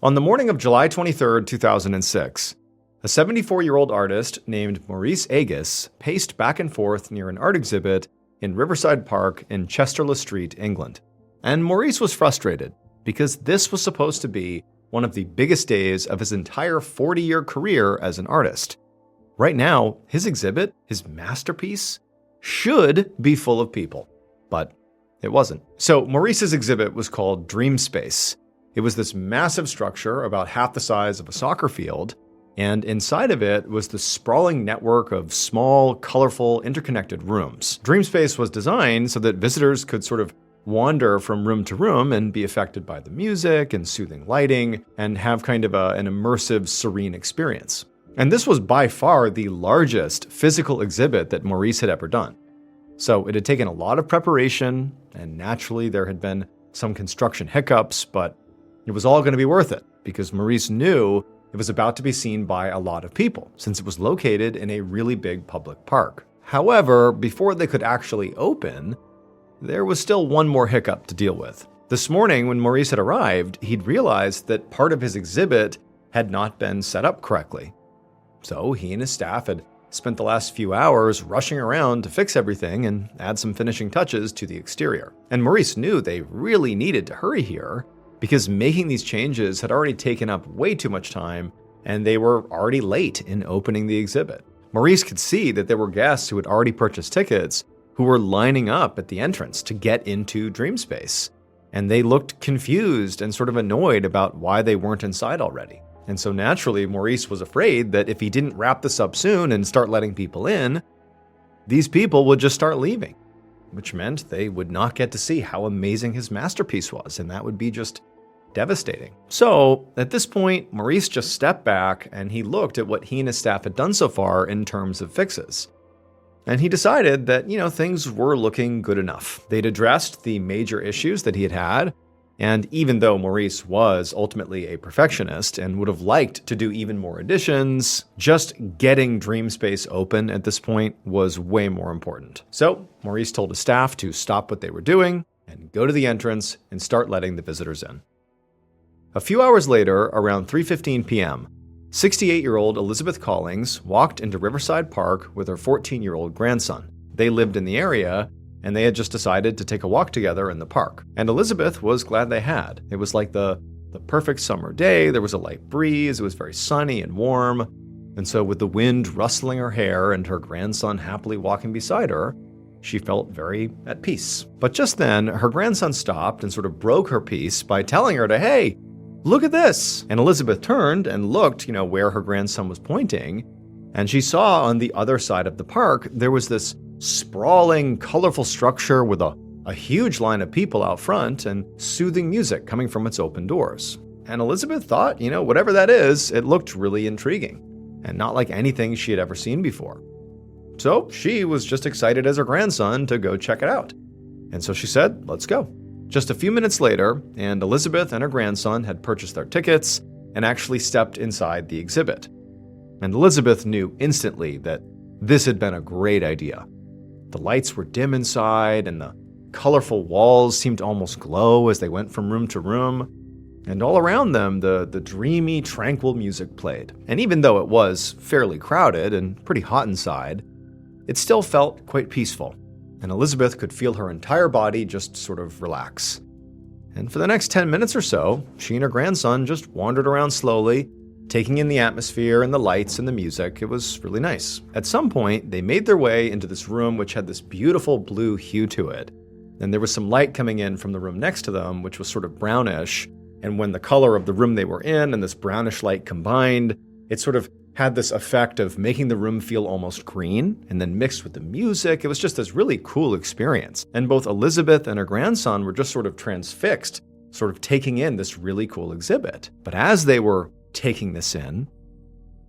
On the morning of July 23, 2006, a 74-year-old artist named Maurice Agus paced back and forth near an art exhibit in Riverside Park in Chester-le-Street, England. And Maurice was frustrated because this was supposed to be one of the biggest days of his entire 40-year career as an artist. Right now, his exhibit, his masterpiece, should be full of people, but it wasn't. So Maurice's exhibit was called Dream Space. It was this massive structure about half the size of a soccer field, and inside of it was the sprawling network of small, colorful, interconnected rooms. Dreamspace was designed so that visitors could sort of wander from room to room and be affected by the music and soothing lighting and have kind of an immersive, serene experience. And this was by far the largest physical exhibit that Maurice had ever done. So it had taken a lot of preparation, and naturally there had been some construction hiccups, but it was all going to be worth it because Maurice knew it was about to be seen by a lot of people, since it was located in a really big public park. However, before they could actually open, there was still one more hiccup to deal with. This morning, when Maurice had arrived, he'd realized that part of his exhibit had not been set up correctly. So he and his staff had spent the last few hours rushing around to fix everything and add some finishing touches to the exterior. And Maurice knew they really needed to hurry here, because making these changes had already taken up way too much time, and they were already late in opening the exhibit. Maurice could see that there were guests who had already purchased tickets who were lining up at the entrance to get into Dreamspace, and they looked confused and sort of annoyed about why they weren't inside already. And so naturally, Maurice was afraid that if he didn't wrap this up soon and start letting people in, these people would just start leaving, which meant they would not get to see how amazing his masterpiece was, and that would be just devastating. So at this point, Maurice just stepped back and he looked at what he and his staff had done so far in terms of fixes. And he decided that, things were looking good enough. They'd addressed the major issues that he had had, and even though Maurice was ultimately a perfectionist and would have liked to do even more additions, just getting Dreamspace open at this point was way more important. So Maurice told his staff to stop what they were doing and go to the entrance and start letting the visitors in. A few hours later, around 3:15 p.m., 68-year-old Elizabeth Collings walked into Riverside Park with her 14-year-old grandson. They lived in the area, and they had just decided to take a walk together in the park. And Elizabeth was glad they had. It was like the perfect summer day. There was a light breeze. It was very sunny and warm. And so with the wind rustling her hair and her grandson happily walking beside her, she felt very at peace. But just then, her grandson stopped and sort of broke her peace by telling her to, "Hey, look at this." And Elizabeth turned and looked, where her grandson was pointing. And she saw on the other side of the park, there was this sprawling, colorful structure with a huge line of people out front and soothing music coming from its open doors. And Elizabeth thought, whatever that is, it looked really intriguing and not like anything she had ever seen before. So she was just excited as her grandson to go check it out. And so she said, "Let's go." Just a few minutes later, and Elizabeth and her grandson had purchased their tickets and actually stepped inside the exhibit. And Elizabeth knew instantly that this had been a great idea. The lights were dim inside, and the colorful walls seemed to almost glow as they went from room to room. And all around them, the dreamy, tranquil music played. And even though it was fairly crowded and pretty hot inside, it still felt quite peaceful. And Elizabeth could feel her entire body just sort of relax. And for the next 10 minutes or so, she and her grandson just wandered around slowly, taking in the atmosphere and the lights and the music. It was really nice. At some point, they made their way into this room which had this beautiful blue hue to it. And there was some light coming in from the room next to them, which was sort of brownish. And when the color of the room they were in and this brownish light combined, it sort of had this effect of making the room feel almost green, and then mixed with the music, it was just this really cool experience. And both Elizabeth and her grandson were just sort of transfixed, sort of taking in this really cool exhibit. But as they were taking this in,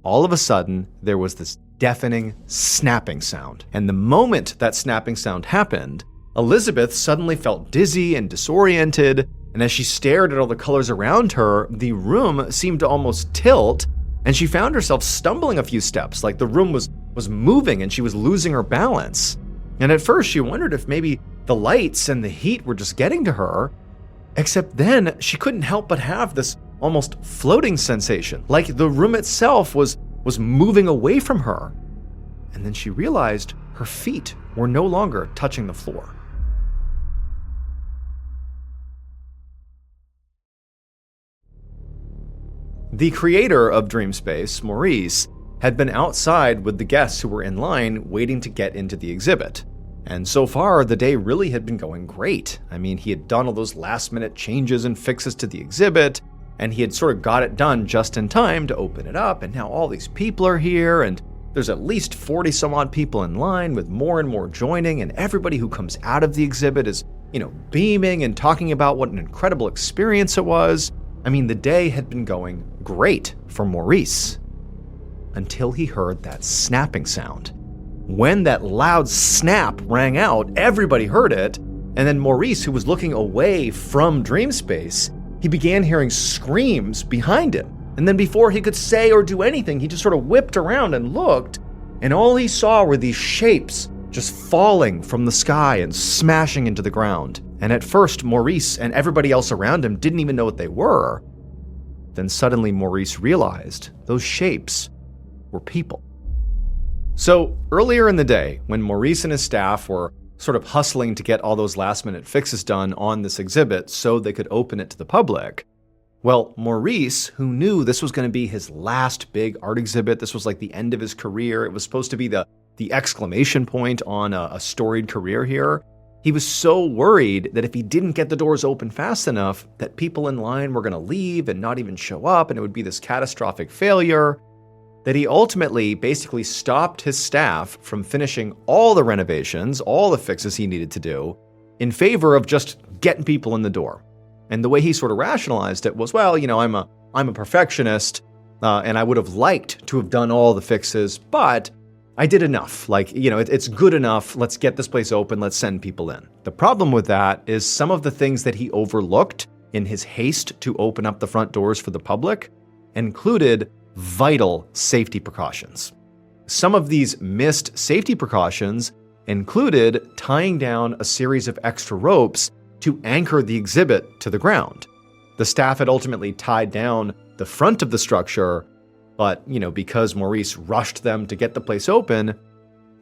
all of a sudden, there was this deafening snapping sound. And the moment that snapping sound happened, Elizabeth suddenly felt dizzy and disoriented, and as she stared at all the colors around her, the room seemed to almost tilt, and she found herself stumbling a few steps, like the room was moving and she was losing her balance. And at first she wondered if maybe the lights and the heat were just getting to her, except then she couldn't help but have this almost floating sensation, like the room itself was moving away from her. And then she realized her feet were no longer touching the floor. The creator of Dreamspace, Maurice, had been outside with the guests who were in line waiting to get into the exhibit. And so far, the day really had been going great. I mean, he had done all those last-minute changes and fixes to the exhibit, and he had sort of got it done just in time to open it up, and now all these people are here, and there's at least 40-some-odd people in line with more and more joining, and everybody who comes out of the exhibit is, beaming and talking about what an incredible experience it was. I mean, the day had been going great for Maurice until he heard that snapping sound. When that loud snap rang out, everybody heard it, and then Maurice, who was looking away from Dreamspace, he began hearing screams behind him. And then before he could say or do anything, he just sort of whipped around and looked, and all he saw were these shapes just falling from the sky and smashing into the ground. And at first, Maurice and everybody else around him didn't even know what they were. Then suddenly Maurice realized those shapes were people. So earlier in the day, when Maurice and his staff were sort of hustling to get all those last-minute fixes done on this exhibit so they could open it to the public, well, Maurice, who knew this was going to be his last big art exhibit, this was like the end of his career, it was supposed to be the exclamation point on a storied career here, he was so worried that if he didn't get the doors open fast enough, that people in line were going to leave and not even show up, and it would be this catastrophic failure, that he ultimately basically stopped his staff from finishing all the renovations, all the fixes he needed to do, in favor of just getting people in the door. And the way he sort of rationalized it was, well, I'm a perfectionist, and I would have liked to have done all the fixes, but I did enough. It's good enough. Let's get this place open. Let's send people in. The problem with that is some of the things that he overlooked in his haste to open up the front doors for the public included vital safety precautions. Some of these missed safety precautions included tying down a series of extra ropes to anchor the exhibit to the ground. The staff had ultimately tied down the front of the structure, but, because Maurice rushed them to get the place open,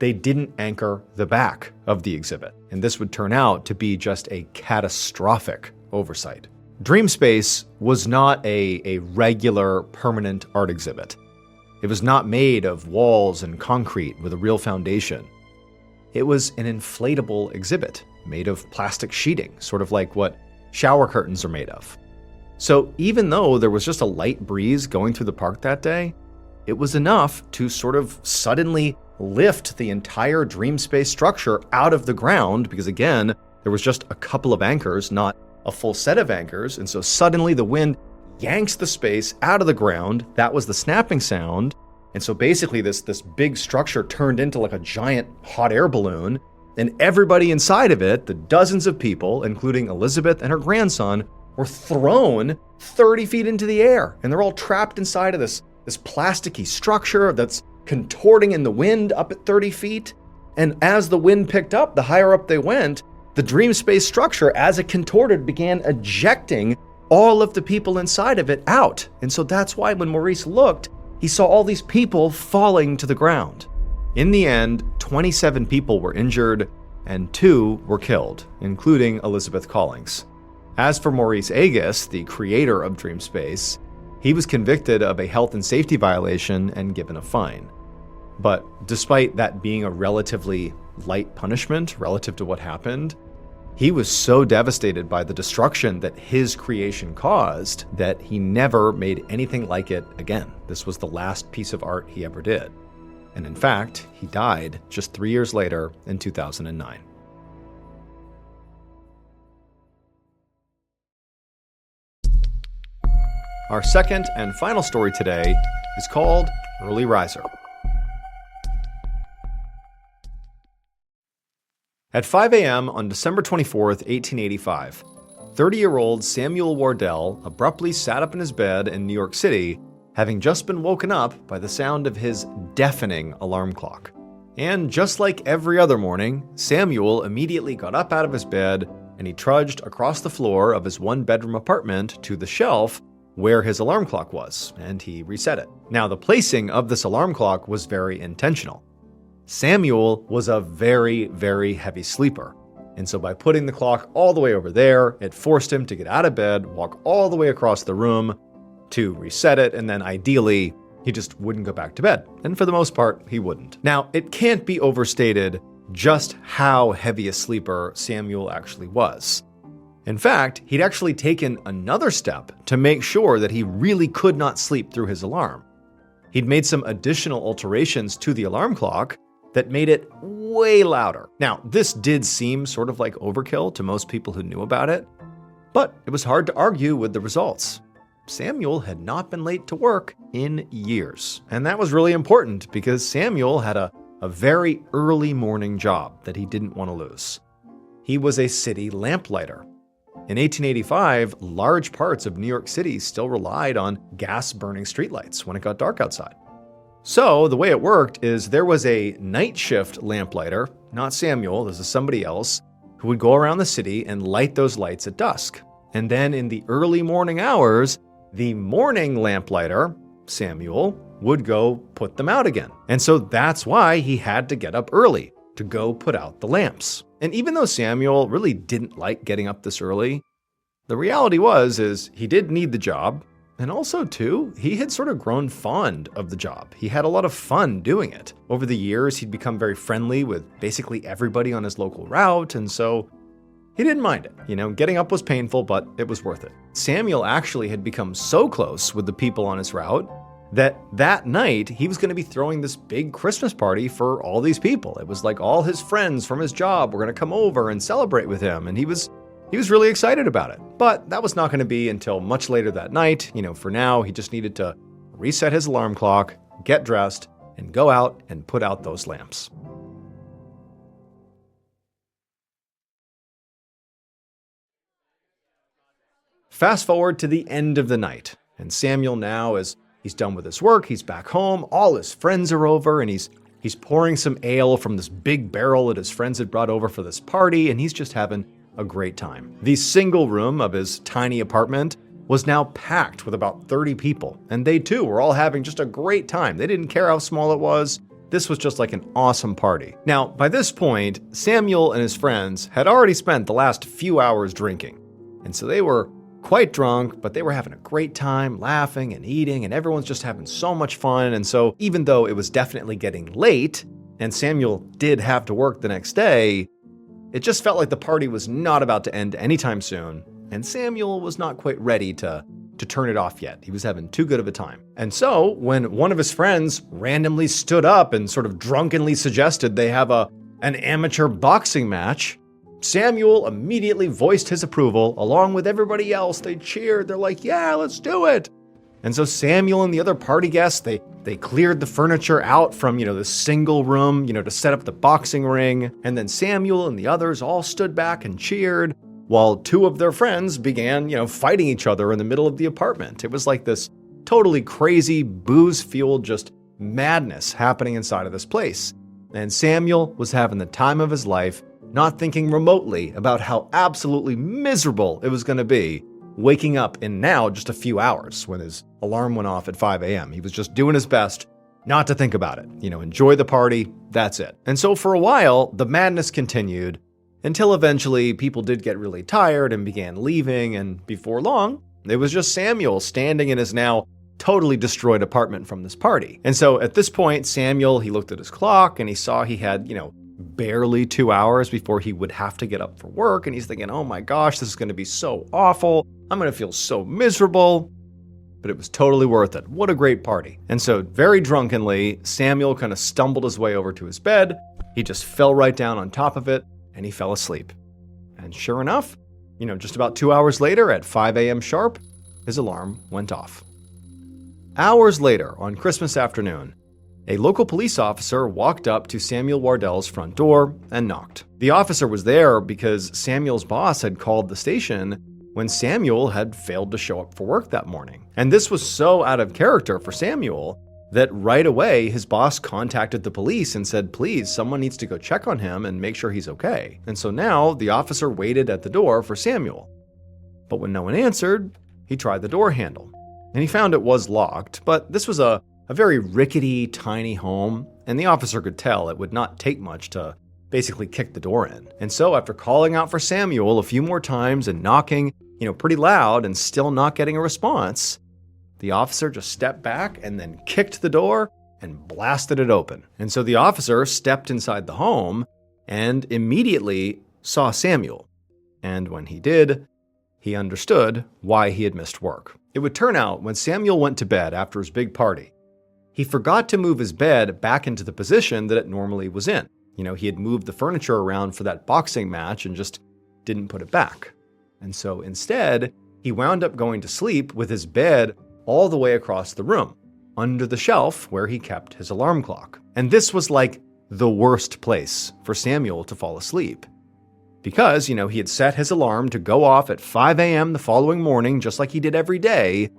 they didn't anchor the back of the exhibit. And this would turn out to be just a catastrophic oversight. Dreamspace was not a regular permanent art exhibit. It was not made of walls and concrete with a real foundation. It was an inflatable exhibit made of plastic sheeting, sort of like what shower curtains are made of. So even though there was just a light breeze going through the park that day, it was enough to sort of suddenly lift the entire Dreamspace structure out of the ground, because again, there was just a couple of anchors, not a full set of anchors, and so suddenly the wind yanks the space out of the ground. That was the snapping sound, and so basically this big structure turned into like a giant hot air balloon, and everybody inside of it, the dozens of people, including Elizabeth and her grandson, were thrown 30 feet into the air, and they're all trapped inside of this plasticky structure that's contorting in the wind up at 30 feet. And as the wind picked up, the higher up they went, the Dreamspace structure, as it contorted, began ejecting all of the people inside of it out. And so that's why when Maurice looked, he saw all these people falling to the ground. In the end, 27 people were injured and 2 were killed, including Elizabeth Collings. As for Maurice Agis, the creator of Dreamspace, he was convicted of a health and safety violation and given a fine. But despite that being a relatively light punishment relative to what happened, he was so devastated by the destruction that his creation caused that he never made anything like it again. This was the last piece of art he ever did. And in fact, he died just 3 years later in 2009. Our second and final story today is called Early Riser. At 5 a.m. on December 24th, 1885, 30-year-old Samuel Wardell abruptly sat up in his bed in New York City, having just been woken up by the sound of his deafening alarm clock. And just like every other morning, Samuel immediately got up out of his bed and he trudged across the floor of his one-bedroom apartment to the shelf where his alarm clock was, and he reset it. Now, the placing of this alarm clock was very intentional. Samuel was a very, very heavy sleeper. And so by putting the clock all the way over there, it forced him to get out of bed, walk all the way across the room to reset it, and then ideally, he just wouldn't go back to bed. And for the most part, he wouldn't. Now, it can't be overstated just how heavy a sleeper Samuel actually was. In fact, he'd actually taken another step to make sure that he really could not sleep through his alarm. He'd made some additional alterations to the alarm clock that made it way louder. Now, this did seem sort of like overkill to most people who knew about it, but it was hard to argue with the results. Samuel had not been late to work in years, and that was really important because Samuel had a very early morning job that he didn't want to lose. He was a city lamplighter. In 1885, large parts of New York City still relied on gas-burning streetlights when it got dark outside. So the way it worked is there was a night shift lamplighter, not Samuel, this is somebody else, who would go around the city and light those lights at dusk. And then in the early morning hours, the morning lamplighter, Samuel, would go put them out again. And so that's why he had to get up early to go put out the lamps. And even though Samuel really didn't like getting up this early, the reality is he did need the job. And also, too, he had sort of grown fond of the job. He had a lot of fun doing it. Over the years, he'd become very friendly with basically everybody on his local route, and so he didn't mind it. You know, getting up was painful, but it was worth it. Samuel actually had become so close with the people on his route that night he was going to be throwing this big Christmas party for all these people. It was like all his friends from his job were going to come over and celebrate with him, and he was really excited about it. But that was not going to be until much later that night. You know, for now, he just needed to reset his alarm clock, get dressed, and go out and put out those lamps. Fast forward to the end of the night, and Samuel now he's done with his work, he's back home, all his friends are over, and he's pouring some ale from this big barrel that his friends had brought over for this party, and he's just having a great time. The single room of his tiny apartment was now packed with about 30 people, and they too were all having just a great time. They didn't care how small it was. This was just like an awesome party. Now, by this point, Samuel and his friends had already spent the last few hours drinking, and so they were quite drunk, but they were having a great time, laughing and eating, and everyone's just having so much fun. And so even though it was definitely getting late, and Samuel did have to work the next day, it just felt like the party was not about to end anytime soon, and Samuel was not quite ready to turn it off yet. He was having too good of a time. And so when one of his friends randomly stood up and sort of drunkenly suggested they have an amateur boxing match, Samuel immediately voiced his approval. Along with everybody else, they cheered. They're like, yeah, let's do it. And so Samuel and the other party guests, they cleared the furniture out from, the single room, to set up the boxing ring. And then Samuel and the others all stood back and cheered while two of their friends began, fighting each other in the middle of the apartment. It was like this totally crazy, booze-fueled just madness happening inside of this place. And Samuel was having the time of his life, not thinking remotely about how absolutely miserable it was going to be waking up in now just a few hours when his alarm went off at 5 a.m. He was just doing his best not to think about it. Enjoy the party, that's it. And so for a while, the madness continued until eventually people did get really tired and began leaving, and before long, it was just Samuel standing in his now totally destroyed apartment from this party. And so at this point, Samuel, he looked at his clock and he saw he had, barely 2 hours before he would have to get up for work, and he's thinking, oh my gosh, this is going to be so awful. I'm going to feel so miserable. But it was totally worth it. What a great party. And so very drunkenly, Samuel kind of stumbled his way over to his bed. He just fell right down on top of it, and he fell asleep. And sure enough, just about 2 hours later at 5 a.m. sharp, his alarm went off. Hours later, on Christmas afternoon, a local police officer walked up to Samuel Wardell's front door and knocked. The officer was there because Samuel's boss had called the station when Samuel had failed to show up for work that morning. And this was so out of character for Samuel that right away his boss contacted the police and said, please, someone needs to go check on him and make sure he's okay. And so now the officer waited at the door for Samuel. But when no one answered, he tried the door handle. and he found it was locked, but this was a very rickety, tiny home, and the officer could tell it would not take much to basically kick the door in. And so after calling out for Samuel a few more times and knocking, pretty loud and still not getting a response, the officer just stepped back and then kicked the door and blasted it open. And so the officer stepped inside the home and immediately saw Samuel. And when he did, he understood why he had missed work. It would turn out when Samuel went to bed after his big party, he forgot to move his bed back into the position that it normally was in. He had moved the furniture around for that boxing match and just didn't put it back. And so instead, he wound up going to sleep with his bed all the way across the room, under the shelf where he kept his alarm clock. And this was like the worst place for Samuel to fall asleep. Because, he had set his alarm to go off at 5 a.m. the following morning, just like he did every day.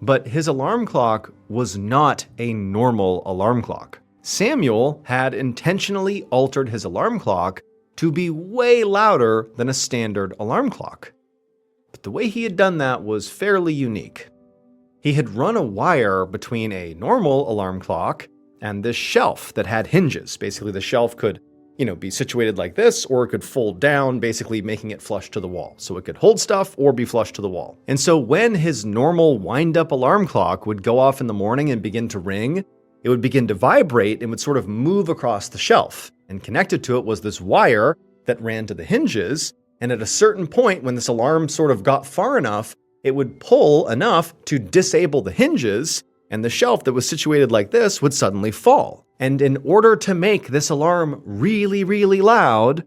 But his alarm clock was not a normal alarm clock. Samuel had intentionally altered his alarm clock to be way louder than a standard alarm clock. But the way he had done that was fairly unique. He had run a wire between a normal alarm clock and this shelf that had hinges. Basically, the shelf could, be situated like this, or it could fold down, basically making it flush to the wall. So it could hold stuff or be flush to the wall. And so when his normal wind-up alarm clock would go off in the morning and begin to ring, it would begin to vibrate and would sort of move across the shelf. And connected to it was this wire that ran to the hinges. And at a certain point, when this alarm sort of got far enough, it would pull enough to disable the hinges, and the shelf that was situated like this would suddenly fall. And in order to make this alarm really, really loud,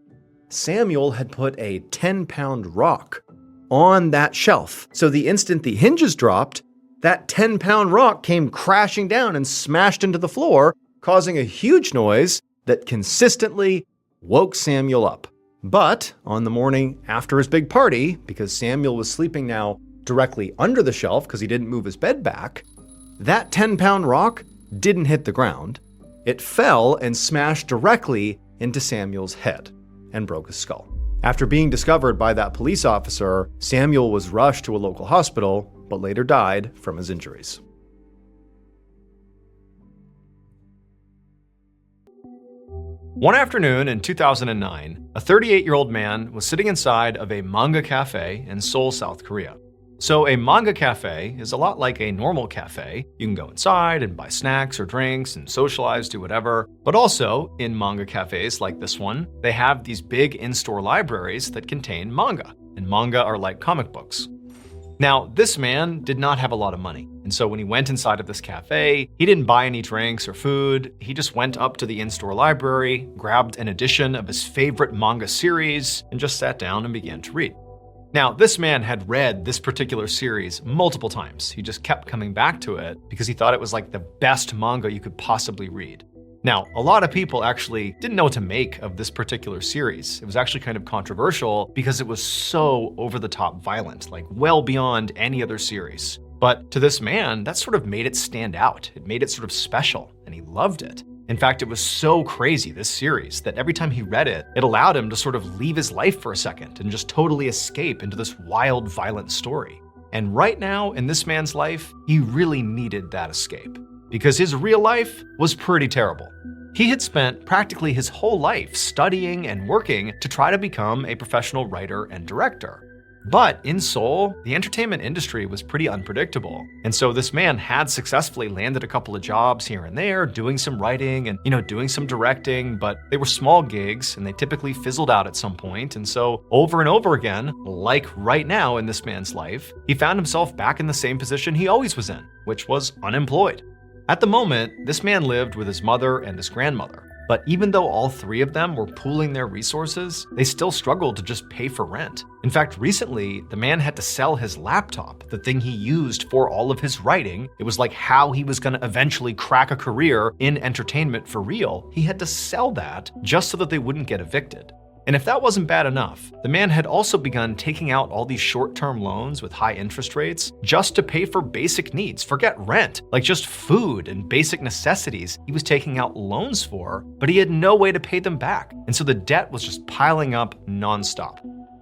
Samuel had put a 10-pound rock on that shelf. So the instant the hinges dropped, that 10-pound rock came crashing down and smashed into the floor, causing a huge noise that consistently woke Samuel up. But on the morning after his big party, because Samuel was sleeping now directly under the shelf because he didn't move his bed back, that 10-pound rock didn't hit the ground. It fell and smashed directly into Samuel's head and broke his skull. After being discovered by that police officer, Samuel was rushed to a local hospital, but later died from his injuries. One afternoon in 2009, a 38-year-old man was sitting inside of a manga cafe in Seoul, South Korea. So a manga cafe is a lot like a normal cafe. You can go inside and buy snacks or drinks and socialize, do whatever. But also, in manga cafes like this one, they have these big in-store libraries that contain manga. And manga are like comic books. Now, this man did not have a lot of money. And so when he went inside of this cafe, he didn't buy any drinks or food. He just went up to the in-store library, grabbed an edition of his favorite manga series, and just sat down and began to read. Now, this man had read this particular series multiple times. He just kept coming back to it because he thought it was like the best manga you could possibly read. Now, a lot of people actually didn't know what to make of this particular series. It was actually kind of controversial because it was so over-the-top violent, like well beyond any other series. But to this man, that sort of made it stand out. It made it sort of special, and he loved it. In fact, it was so crazy, this series, that every time he read it, it allowed him to sort of leave his life for a second and just totally escape into this wild, violent story. And right now, in this man's life, he really needed that escape, because his real life was pretty terrible. He had spent practically his whole life studying and working to try to become a professional writer and director. But in Seoul, the entertainment industry was pretty unpredictable. And so this man had successfully landed a couple of jobs here and there, doing some writing and, doing some directing, but they were small gigs and they typically fizzled out at some point. And so over and over again, like right now in this man's life, he found himself back in the same position he always was in, which was unemployed. At the moment, this man lived with his mother and his grandmother. But even though all three of them were pooling their resources, they still struggled to just pay for rent. In fact, recently, the man had to sell his laptop, the thing he used for all of his writing. It was like how he was gonna eventually crack a career in entertainment for real. He had to sell that just so that they wouldn't get evicted. And if that wasn't bad enough, the man had also begun taking out all these short-term loans with high interest rates just to pay for basic needs. Forget rent, like just food and basic necessities he was taking out loans for, but he had no way to pay them back. And so the debt was just piling up nonstop.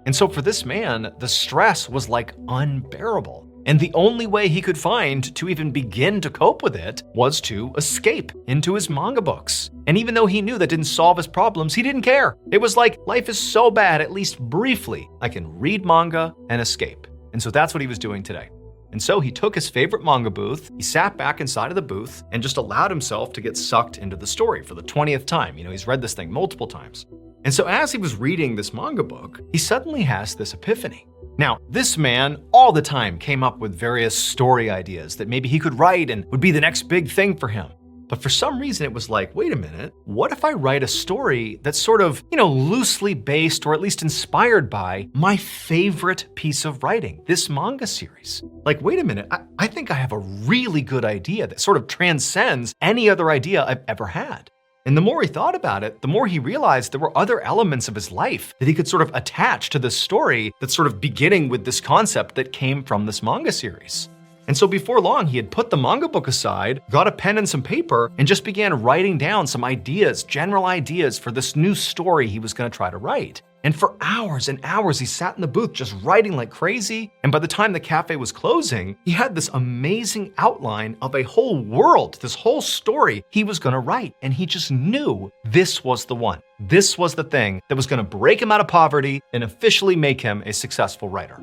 And so for this man, the stress was like unbearable. And the only way he could find to even begin to cope with it was to escape into his manga books. And even though he knew that didn't solve his problems, he didn't care. It was like, life is so bad, at least briefly, I can read manga and escape. And so that's what he was doing today. And so he took his favorite manga booth, he sat back inside of the booth, and just allowed himself to get sucked into the story for the 20th time. He's read this thing multiple times. And so as he was reading this manga book, he suddenly has this epiphany. Now, this man all the time came up with various story ideas that maybe he could write and would be the next big thing for him. But for some reason, it was like, wait a minute, what if I write a story that's sort of, loosely based or at least inspired by my favorite piece of writing, this manga series? Like, wait a minute, I think I have a really good idea that sort of transcends any other idea I've ever had. And the more he thought about it, the more he realized there were other elements of his life that he could sort of attach to this story that's sort of beginning with this concept that came from this manga series. And so before long, he had put the manga book aside, got a pen and some paper, and just began writing down some ideas, general ideas for this new story he was going to try to write. And for hours and hours, he sat in the booth just writing like crazy. And by the time the cafe was closing, he had this amazing outline of a whole world, this whole story he was going to write. And he just knew this was the one. This was the thing that was going to break him out of poverty and officially make him a successful writer.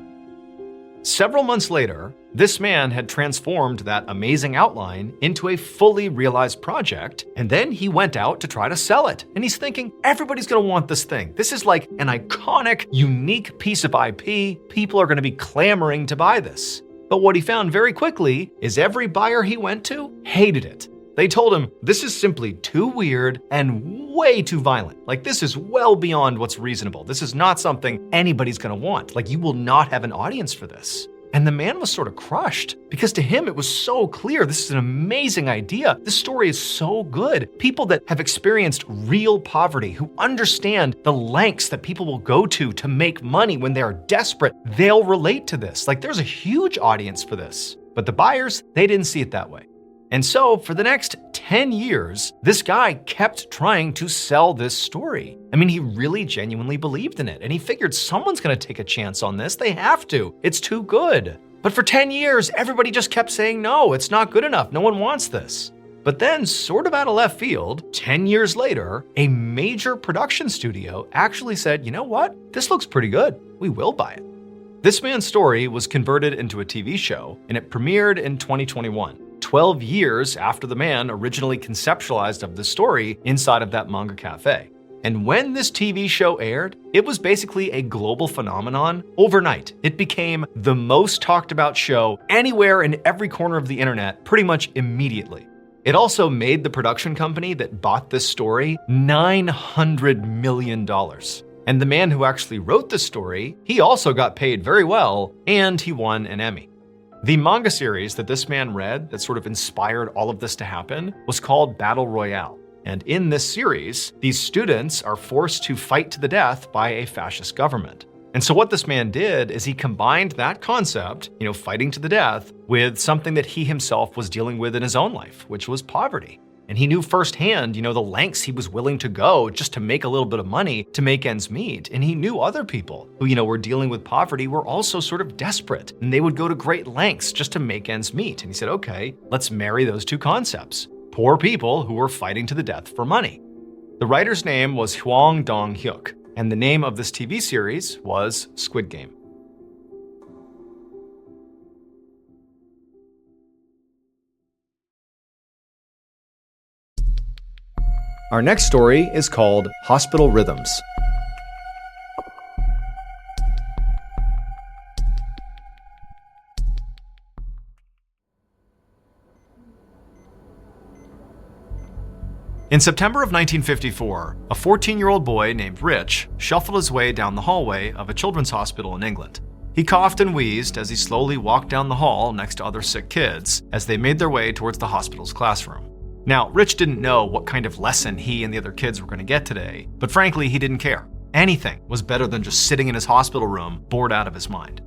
Several months later, this man had transformed that amazing outline into a fully realized project, and then he went out to try to sell it. And he's thinking, everybody's gonna want this thing. This is like an iconic, unique piece of IP. People are gonna be clamoring to buy this. But what he found very quickly is every buyer he went to hated it. They told him, this is simply too weird and way too violent. Like, this is well beyond what's reasonable. This is not something anybody's gonna want. Like, you will not have an audience for this. And the man was sort of crushed because to him, it was so clear. This is an amazing idea. This story is so good. People that have experienced real poverty, who understand the lengths that people will go to make money when they are desperate, they'll relate to this. Like, there's a huge audience for this. But the buyers, they didn't see it that way. And so for the next 10 years, this guy kept trying to sell this story. I mean, he really genuinely believed in it. And he figured someone's gonna take a chance on this. They have to. It's too good. But for 10 years, everybody just kept saying, no, it's not good enough. No one wants this. But then, sort of out of left field, 10 years later, a major production studio actually said, you know what? This looks pretty good. We will buy it. This man's story was converted into a TV show, and it premiered in 2021. 12 years after the man originally conceptualized of the story inside of that manga cafe. And when this TV show aired, it was basically a global phenomenon overnight. It became the most talked about show anywhere in every corner of the internet pretty much immediately. It also made the production company that bought this story $900 million. And the man who actually wrote this story, he also got paid very well, and he won an Emmy. The manga series that this man read that sort of inspired all of this to happen was called Battle Royale. And in this series, these students are forced to fight to the death by a fascist government. And so what this man did is he combined that concept, fighting to the death, with something that he himself was dealing with in his own life, which was poverty. And he knew firsthand, the lengths he was willing to go just to make a little bit of money to make ends meet. And he knew other people who, were dealing with poverty were also sort of desperate. And they would go to great lengths just to make ends meet. And he said, okay, let's marry those two concepts. Poor people who were fighting to the death for money. The writer's name was Hwang Dong-hyuk, and the name of this TV series was Squid Game. Our next story is called Hospital Rhythms. In September of 1954, a 14-year-old boy named Rich shuffled his way down the hallway of a children's hospital in England. He coughed and wheezed as he slowly walked down the hall next to other sick kids as they made their way towards the hospital's classroom. Now, Rich didn't know what kind of lesson he and the other kids were going to get today, but frankly, he didn't care. Anything was better than just sitting in his hospital room, bored out of his mind.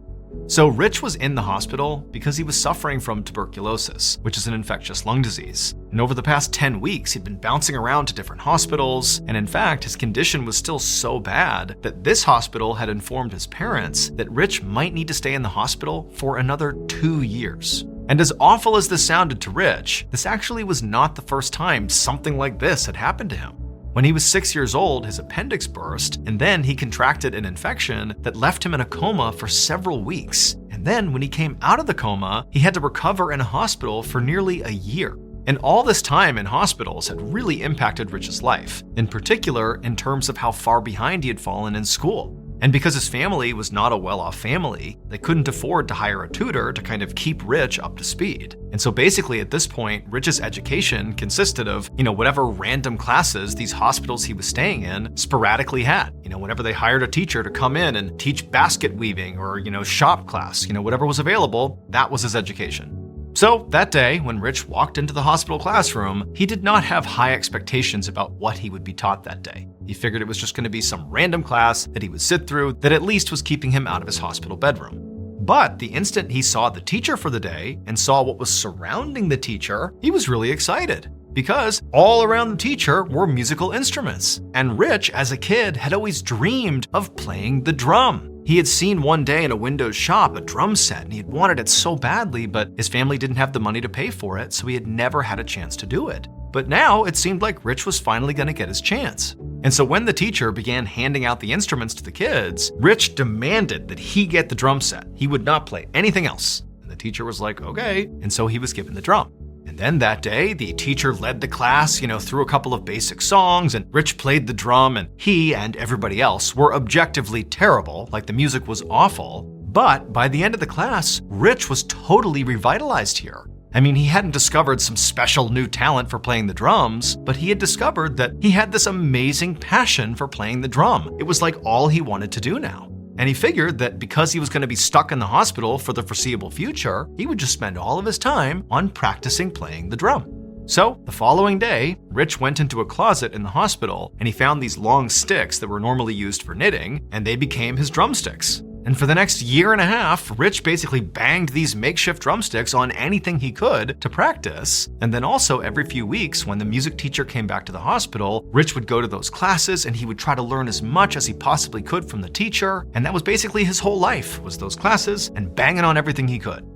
So Rich was in the hospital because he was suffering from tuberculosis, which is an infectious lung disease. And over the past 10 weeks, he'd been bouncing around to different hospitals, and in fact, his condition was still so bad that this hospital had informed his parents that Rich might need to stay in the hospital for another 2 years. And as awful as this sounded to Rich, this actually was not the first time something like this had happened to him. When he was 6 years old, his appendix burst, and then he contracted an infection that left him in a coma for several weeks. And then when he came out of the coma, he had to recover in a hospital for nearly a year. And all this time in hospitals had really impacted Rich's life, in particular in terms of how far behind he had fallen in school. And because his family was not a well-off family, they couldn't afford to hire a tutor to kind of keep Rich up to speed. And so basically at this point, Rich's education consisted of, whatever random classes these hospitals he was staying in sporadically had. Whenever they hired a teacher to come in and teach basket weaving or, shop class, whatever was available, that was his education. So that day, when Rich walked into the hospital classroom, he did not have high expectations about what he would be taught that day. He figured it was just going to be some random class that he would sit through that at least was keeping him out of his hospital bedroom. But the instant he saw the teacher for the day and saw what was surrounding the teacher, he was really excited. Because all around the teacher were musical instruments. And Rich, as a kid, had always dreamed of playing the drum. He had seen one day in a Windows shop a drum set and he had wanted it so badly, but his family didn't have the money to pay for it, so he had never had a chance to do it. But now it seemed like Rich was finally going to get his chance. And so when the teacher began handing out the instruments to the kids, Rich demanded that he get the drum set. He would not play anything else. And the teacher was like, okay. And so he was given the drum. And then that day, the teacher led the class, through a couple of basic songs, and Rich played the drum, and he and everybody else were objectively terrible, like the music was awful. But by the end of the class, Rich was totally revitalized here. I mean, he hadn't discovered some special new talent for playing the drums, but he had discovered that he had this amazing passion for playing the drum. It was like all he wanted to do now. And he figured that because he was going to be stuck in the hospital for the foreseeable future, he would just spend all of his time on practicing playing the drum. So the following day, Rich went into a closet in the hospital and he found these long sticks that were normally used for knitting, and they became his drumsticks. And for the next year and a half, Rich basically banged these makeshift drumsticks on anything he could to practice. And then also every few weeks, when the music teacher came back to the hospital, Rich would go to those classes and he would try to learn as much as he possibly could from the teacher. And that was basically his whole life, was those classes and banging on everything he could.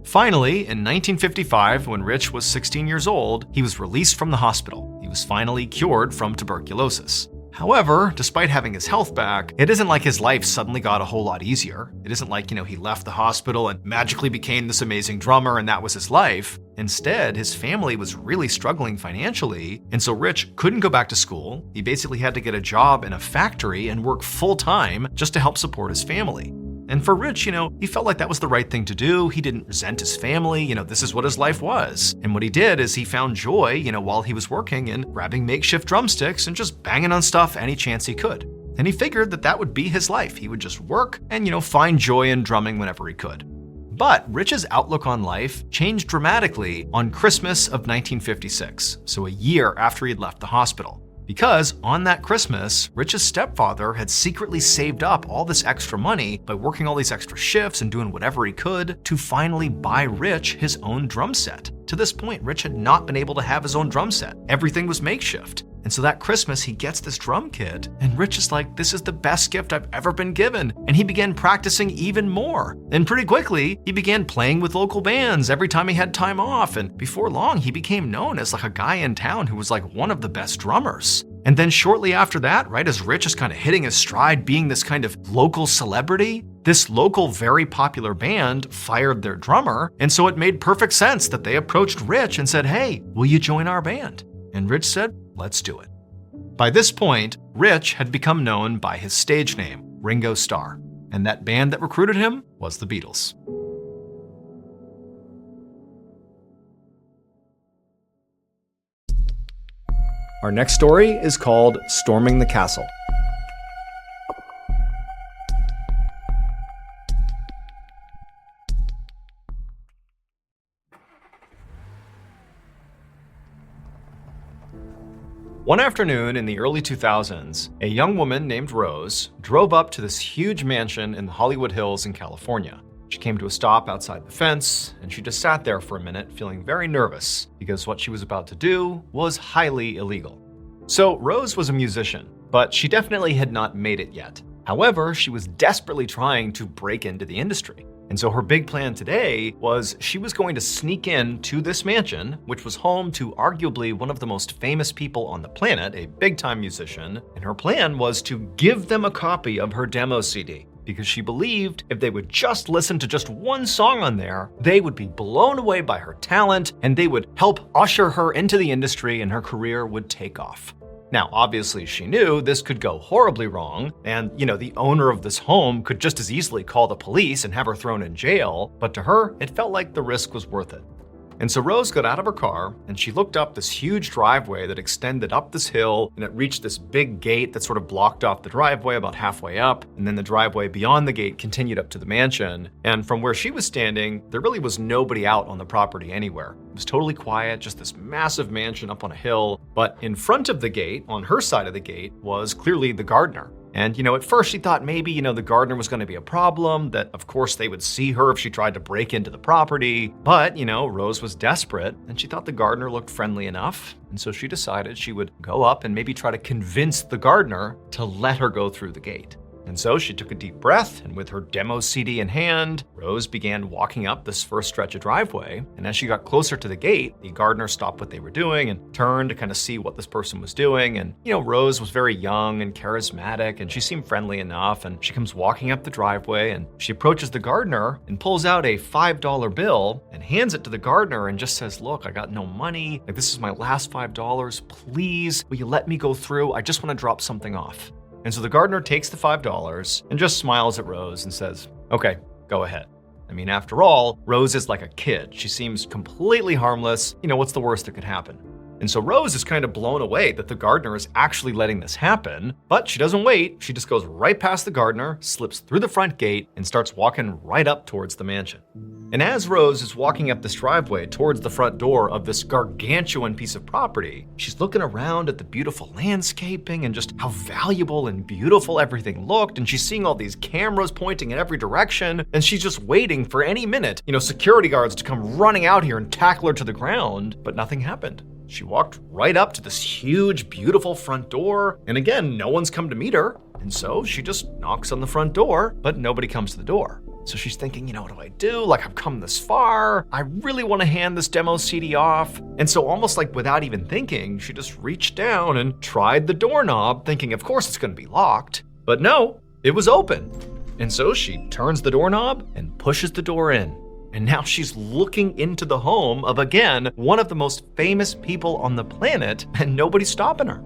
Finally, in 1955, when Rich was 16 years old, he was released from the hospital. He was finally cured from tuberculosis. However, despite having his health back, it isn't like his life suddenly got a whole lot easier. It isn't like, he left the hospital and magically became this amazing drummer and that was his life. Instead, his family was really struggling financially, and so Rich couldn't go back to school. He basically had to get a job in a factory and work full-time just to help support his family. And for Rich, he felt like that was the right thing to do. He didn't resent his family. This is what his life was. And what he did is he found joy, while he was working in grabbing makeshift drumsticks and just banging on stuff any chance he could. And he figured that that would be his life. He would just work and, find joy in drumming whenever he could. But Rich's outlook on life changed dramatically on Christmas of 1956, so a year after he'd left the hospital. Because on that Christmas, Rich's stepfather had secretly saved up all this extra money by working all these extra shifts and doing whatever he could to finally buy Rich his own drum set. To this point, Rich had not been able to have his own drum set. Everything was makeshift. And so that Christmas, he gets this drum kit, and Rich is like, this is the best gift I've ever been given. And he began practicing even more. And pretty quickly, he began playing with local bands every time he had time off. And before long, he became known as like a guy in town who was like one of the best drummers. And then shortly after that, right as Rich is kind of hitting his stride being this kind of local celebrity, this local very popular band fired their drummer. And so it made perfect sense that they approached Rich and said, hey, will you join our band? And Rich said, let's do it. By this point, Rich had become known by his stage name, Ringo Starr, and that band that recruited him was the Beatles. Our next story is called Storming the Castle. One afternoon in the early 2000s, a young woman named Rose drove up to this huge mansion in the Hollywood Hills in California. She came to a stop outside the fence, and she just sat there for a minute feeling very nervous because what she was about to do was highly illegal. So Rose was a musician, but she definitely had not made it yet. However, she was desperately trying to break into the industry. And so her big plan today was she was going to sneak in to this mansion, which was home to arguably one of the most famous people on the planet, a big-time musician, and her plan was to give them a copy of her demo CD, because she believed if they would just listen to just one song on there, they would be blown away by her talent and they would help usher her into the industry and her career would take off. Now, obviously she knew this could go horribly wrong, and the owner of this home could just as easily call the police and have her thrown in jail, but to her, it felt like the risk was worth it. And so Rose got out of her car and she looked up this huge driveway that extended up this hill, and it reached this big gate that sort of blocked off the driveway about halfway up, and then the driveway beyond the gate continued up to the mansion. And from where she was standing, there really was nobody out on the property anywhere. It was totally quiet, just this massive mansion up on a hill. But in front of the gate, on her side of the gate, was clearly the gardener. And, at first she thought maybe, the gardener was going to be a problem, that of course they would see her if she tried to break into the property. But, Rose was desperate and she thought the gardener looked friendly enough. And so she decided she would go up and maybe try to convince the gardener to let her go through the gate. And so she took a deep breath, and with her demo CD in hand, Rose began walking up this first stretch of driveway. And as she got closer to the gate, the gardener stopped what they were doing and turned to kind of see what this person was doing. And, Rose was very young and charismatic, and she seemed friendly enough. And she comes walking up the driveway, and she approaches the gardener and pulls out a $5 bill and hands it to the gardener and just says, "Look, I got no money. This is my last $5. Please, will you let me go through? I just want to drop something off." And so the gardener takes the $5 and just smiles at Rose and says, "Okay, go ahead." After all, Rose is like a kid. She seems completely harmless. What's the worst that could happen? And so Rose is kind of blown away that the gardener is actually letting this happen, but she doesn't wait. She just goes right past the gardener, slips through the front gate, and starts walking right up towards the mansion. And as Rose is walking up this driveway towards the front door of this gargantuan piece of property, she's looking around at the beautiful landscaping and just how valuable and beautiful everything looked. And she's seeing all these cameras pointing in every direction. And she's just waiting for any minute, security guards to come running out here and tackle her to the ground. But nothing happened. She walked right up to this huge, beautiful front door. And again, no one's come to meet her. And so she just knocks on the front door, but nobody comes to the door. So she's thinking, what do I do? I've come this far. I really want to hand this demo CD off. And so almost like without even thinking, she just reached down and tried the doorknob, thinking, of course it's going to be locked. But no, it was open. And so she turns the doorknob and pushes the door in. And now she's looking into the home of, again, one of the most famous people on the planet, and nobody's stopping her.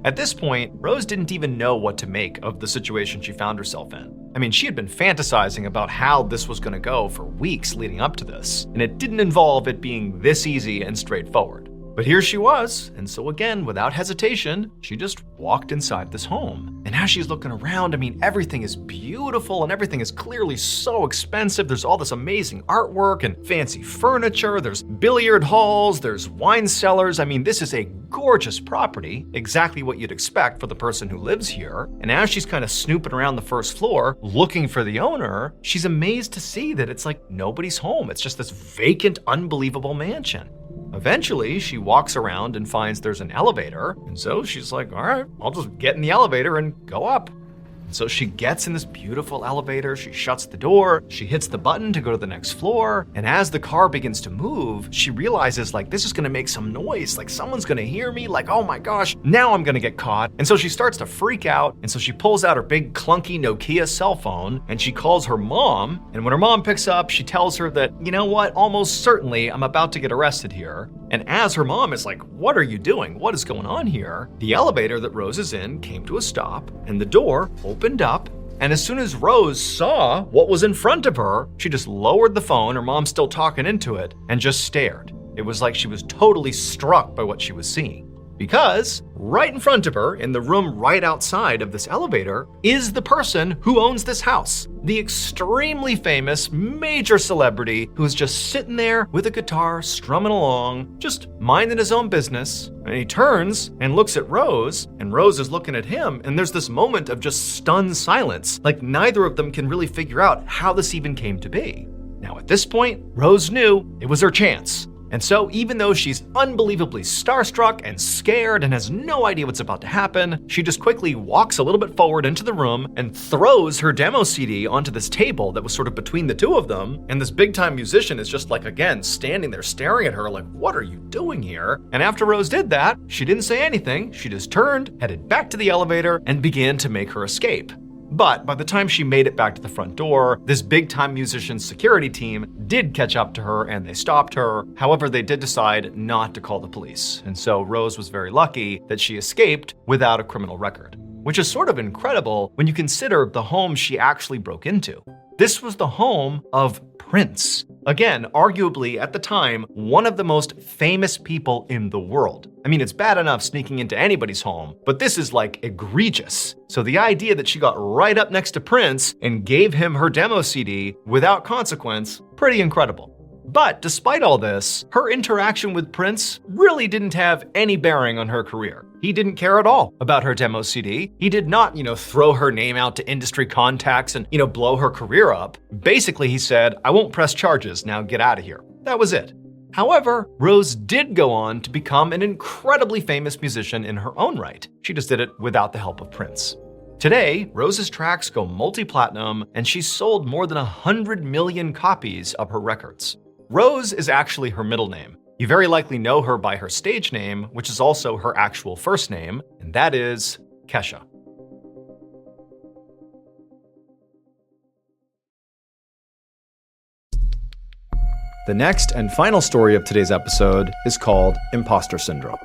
At this point, Rose didn't even know what to make of the situation she found herself in. She had been fantasizing about how this was going to go for weeks leading up to this, and it didn't involve it being this easy and straightforward. But here she was, and so again, without hesitation, she just walked inside this home. And as she's looking around, everything is beautiful and everything is clearly so expensive. There's all this amazing artwork and fancy furniture. There's billiard halls, there's wine cellars. This is a gorgeous property, exactly what you'd expect for the person who lives here. And as she's kind of snooping around the first floor, looking for the owner, she's amazed to see that it's like nobody's home. It's just this vacant, unbelievable mansion. Eventually, she walks around and finds there's an elevator, and so she's like, all right, I'll just get in the elevator and go up. So she gets in this beautiful elevator, she shuts the door, she hits the button to go to the next floor, and as the car begins to move, she realizes this is gonna make some noise, someone's gonna hear me, oh my gosh, now I'm gonna get caught. And so she starts to freak out, and so she pulls out her big clunky Nokia cell phone, and she calls her mom, and when her mom picks up, she tells her that, almost certainly I'm about to get arrested here. And as her mom is like, what are you doing? What is going on here? The elevator that Rose is in came to a stop, and the door opened up. And as soon as Rose saw what was in front of her, she just lowered the phone, her mom still talking into it, and just stared. It was like she was totally struck by what she was seeing. Because right in front of her, in the room right outside of this elevator, is the person who owns this house. The extremely famous major celebrity who's just sitting there with a guitar, strumming along, just minding his own business. And he turns and looks at Rose, and Rose is looking at him, and there's this moment of just stunned silence, like neither of them can really figure out how this even came to be. Now at this point, Rose knew it was her chance. And so even though she's unbelievably starstruck and scared and has no idea what's about to happen, she just quickly walks a little bit forward into the room and throws her demo CD onto this table that was sort of between the two of them. And this big time musician is just like, again, standing there staring at her like, what are you doing here? And after Rose did that, she didn't say anything. She just turned, headed back to the elevator, and began to make her escape. But by the time she made it back to the front door, this big-time musician's security team did catch up to her and they stopped her. However, they did decide not to call the police. And so Rose was very lucky that she escaped without a criminal record, which is sort of incredible when you consider the home she actually broke into. This was the home of Prince. Again, arguably at the time, one of the most famous people in the world. I mean, it's bad enough sneaking into anybody's home, but this is like egregious. So the idea that she got right up next to Prince and gave him her demo CD without consequence, pretty incredible. But despite all this, her interaction with Prince really didn't have any bearing on her career. He didn't care at all about her demo CD. He did not, throw her name out to industry contacts and, blow her career up. Basically, he said, I won't press charges, now get out of here. That was it. However, Rose did go on to become an incredibly famous musician in her own right. She just did it without the help of Prince. Today, Rose's tracks go multi-platinum, and she's sold more than 100 million copies of her records. Rose is actually her middle name. You very likely know her by her stage name, which is also her actual first name, and that is Kesha. The next and final story of today's episode is called Imposter Syndrome.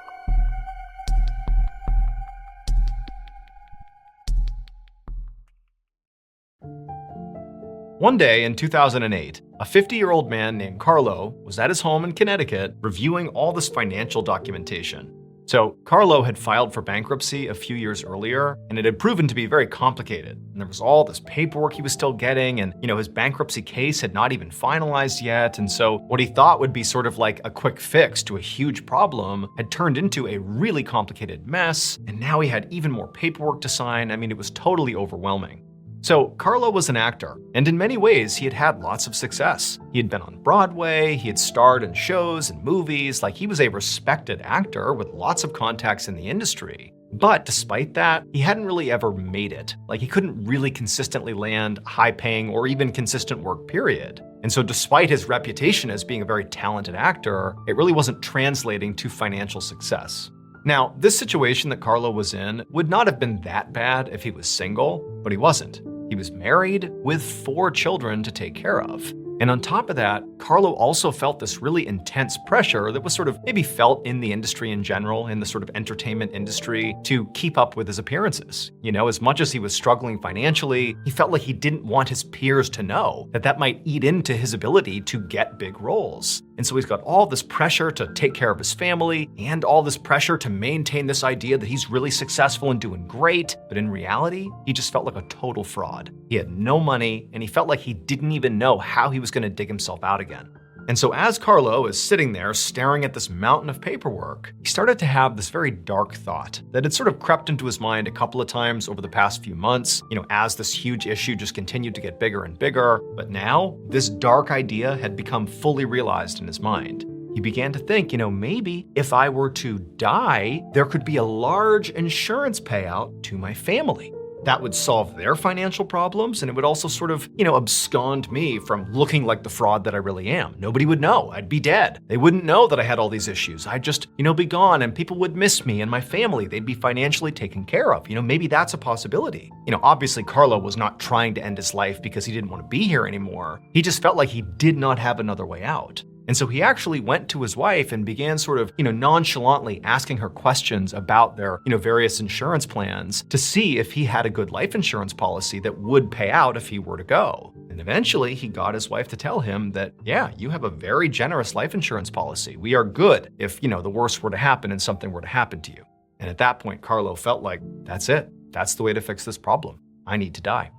One day in 2008, a 50-year-old man named Carlo was at his home in Connecticut reviewing all this financial documentation. So Carlo had filed for bankruptcy a few years earlier, and it had proven to be very complicated. And there was all this paperwork he was still getting, and his bankruptcy case had not even finalized yet. And so what he thought would be sort of like a quick fix to a huge problem had turned into a really complicated mess, and now he had even more paperwork to sign. I mean, it was totally overwhelming. So Carlo was an actor, and in many ways he had had lots of success. He had been on Broadway, he had starred in shows and movies, like he was a respected actor with lots of contacts in the industry. But despite that, he hadn't really ever made it. Like he couldn't really consistently land high-paying or even consistent work, period. And so despite his reputation as being a very talented actor, it really wasn't translating to financial success. Now, this situation that Carlo was in would not have been that bad if he was single, but he wasn't. He was married with 4 children to take care of. And on top of that, Carlo also felt this really intense pressure that was sort of maybe felt in the industry in general, in the sort of entertainment industry, to keep up with his appearances. As much as he was struggling financially, he felt like he didn't want his peers to know that that might eat into his ability to get big roles. And so he's got all this pressure to take care of his family and all this pressure to maintain this idea that he's really successful and doing great. But in reality, he just felt like a total fraud. He had no money, and he felt like he didn't even know how he was going to dig himself out again. And so as Carlo is sitting there staring at this mountain of paperwork, he started to have this very dark thought that had sort of crept into his mind a couple of times over the past few months, as this huge issue just continued to get bigger and bigger. But now, this dark idea had become fully realized in his mind. He began to think, maybe if I were to die, there could be a large insurance payout to my family. That would solve their financial problems, and it would also sort of, abscond me from looking like the fraud that I really am. Nobody would know. I'd be dead. They wouldn't know that I had all these issues. I'd just, be gone, and people would miss me and my family. They'd be financially taken care of. Maybe that's a possibility. Obviously Carlo was not trying to end his life because he didn't want to be here anymore. He just felt like he did not have another way out. And so he actually went to his wife and began sort of, nonchalantly asking her questions about their, various insurance plans to see if he had a good life insurance policy that would pay out if he were to go. And And eventually, he got his wife to tell him that, yeah, you have a very generous life insurance policy. We are good if, the worst were to happen and something were to happen to you. And at that point, Carlo felt like, that's it. That's the way to fix this problem. I need to die.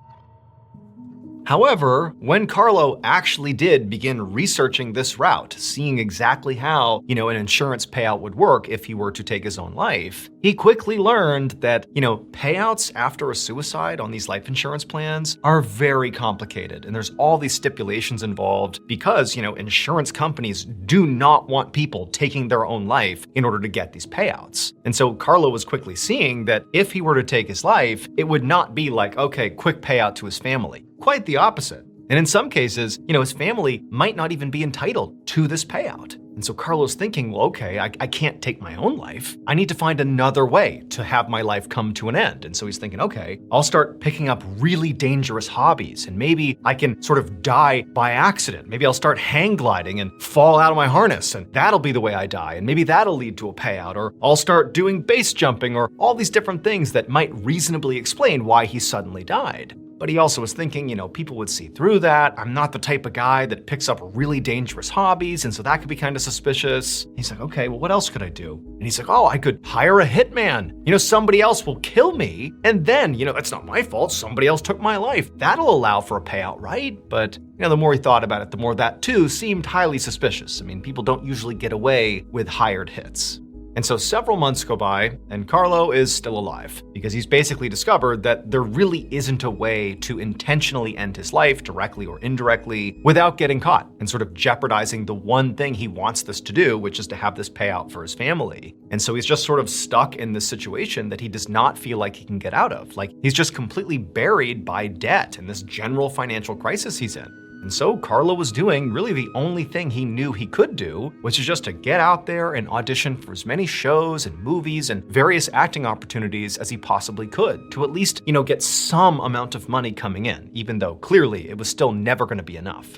However, when Carlo actually did begin researching this route, seeing exactly how, an insurance payout would work if he were to take his own life, he quickly learned that, payouts after a suicide on these life insurance plans are very complicated. And there's all these stipulations involved because, insurance companies do not want people taking their own life in order to get these payouts. And so Carlo was quickly seeing that if he were to take his life, it would not be like, okay, quick payout to his family. Quite the opposite. And in some cases, his family might not even be entitled to this payout. And so Carlo's thinking, well, okay, I can't take my own life. I need to find another way to have my life come to an end. And so he's thinking, okay, I'll start picking up really dangerous hobbies and maybe I can sort of die by accident. Maybe I'll start hang gliding and fall out of my harness and that'll be the way I die. And maybe that'll lead to a payout. Or I'll start doing base jumping or all these different things that might reasonably explain why he suddenly died. But he also was thinking, people would see through that. I'm not the type of guy that picks up really dangerous hobbies, and so that could be kind of suspicious. He's like, okay, well, what else could I do? And he's like, oh, I could hire a hitman. Somebody else will kill me, and then, it's not my fault. Somebody else took my life. That'll allow for a payout, right? But, the more he thought about it, the more that too seemed highly suspicious. I mean, people don't usually get away with hired hits. And so several months go by, and Carlo is still alive because he's basically discovered that there really isn't a way to intentionally end his life, directly or indirectly, without getting caught and sort of jeopardizing the one thing he wants this to do, which is to have this payout for his family. And so he's just sort of stuck in this situation that he does not feel like he can get out of. Like he's just completely buried by debt and this general financial crisis he's in. And so Carlo was doing really the only thing he knew he could do, which is just to get out there and audition for as many shows and movies and various acting opportunities as he possibly could to at least, get some amount of money coming in, even though clearly it was still never going to be enough.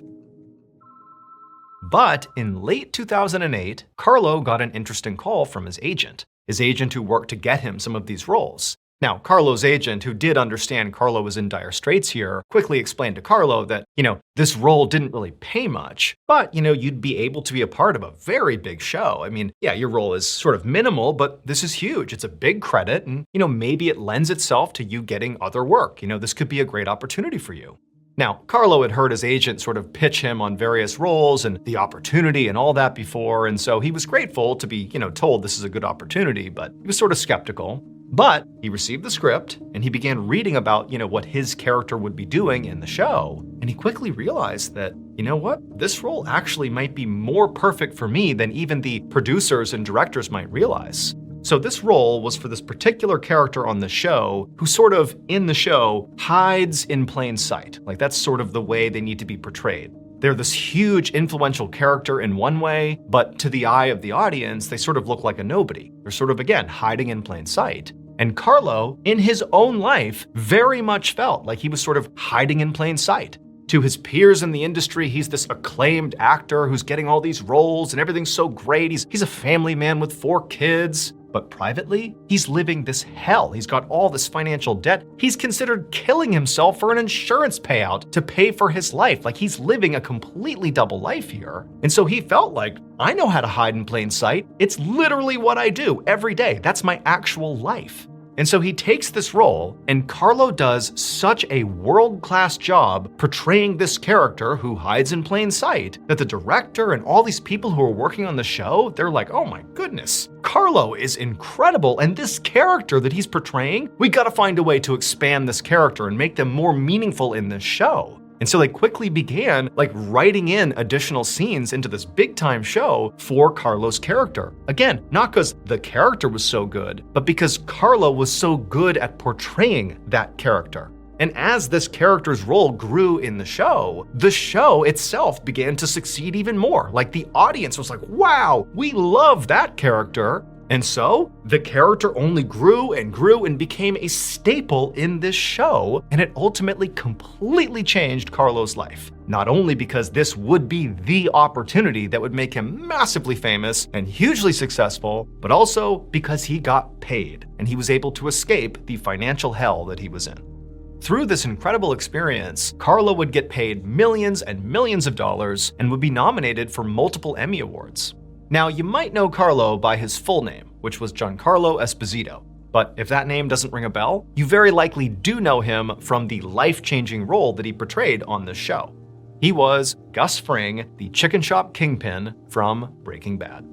But in late 2008, Carlo got an interesting call from his agent who worked to get him some of these roles. Now, Carlo's agent, who did understand Carlo was in dire straits here, quickly explained to Carlo that, this role didn't really pay much, but, you'd be able to be a part of a very big show. I mean, yeah, your role is sort of minimal, but this is huge. It's a big credit, and, maybe it lends itself to you getting other work. This could be a great opportunity for you. Now, Carlo had heard his agent sort of pitch him on various roles and the opportunity and all that before, and so he was grateful to be, told this is a good opportunity, but he was sort of skeptical. But he received the script and he began reading about, what his character would be doing in the show. And he quickly realized that, this role actually might be more perfect for me than even the producers and directors might realize. So this role was for this particular character on the show who sort of, in the show, hides in plain sight. Like that's sort of the way they need to be portrayed. They're this huge influential character in one way, but to the eye of the audience, they sort of look like a nobody. They're sort of, again, hiding in plain sight. And Carlo, in his own life, very much felt like he was sort of hiding in plain sight. To his peers in the industry, he's this acclaimed actor who's getting all these roles and everything's so great. He's a family man with 4 kids. But privately, he's living this hell. He's got all this financial debt. He's considered killing himself for an insurance payout to pay for his life. Like he's living a completely double life here. And so he felt like, I know how to hide in plain sight. It's literally what I do every day. That's my actual life. And so he takes this role, and Carlo does such a world-class job portraying this character who hides in plain sight that the director and all these people who are working on the show, they're like, oh my goodness, Carlo is incredible, and this character that he's portraying, we gotta find a way to expand this character and make them more meaningful in this show. And so they quickly began writing in additional scenes into this big time show for Carlo's character. Again, not because the character was so good, but because Carlo was so good at portraying that character. And as this character's role grew in the show itself began to succeed even more. Like the audience was like, wow, we love that character. And so the character only grew and became a staple in this show, and it ultimately completely changed Carlo's life. Not only because this would be the opportunity that would make him massively famous and hugely successful, but also because he got paid and he was able to escape the financial hell that he was in. Through this incredible experience, Carlo would get paid millions and millions of dollars and would be nominated for multiple Emmy Awards. Now, you might know Carlo by his full name, which was Giancarlo Esposito. But if that name doesn't ring a bell, you very likely do know him from the life-changing role that he portrayed on this show. He was Gus Fring, the chicken shop kingpin from Breaking Bad.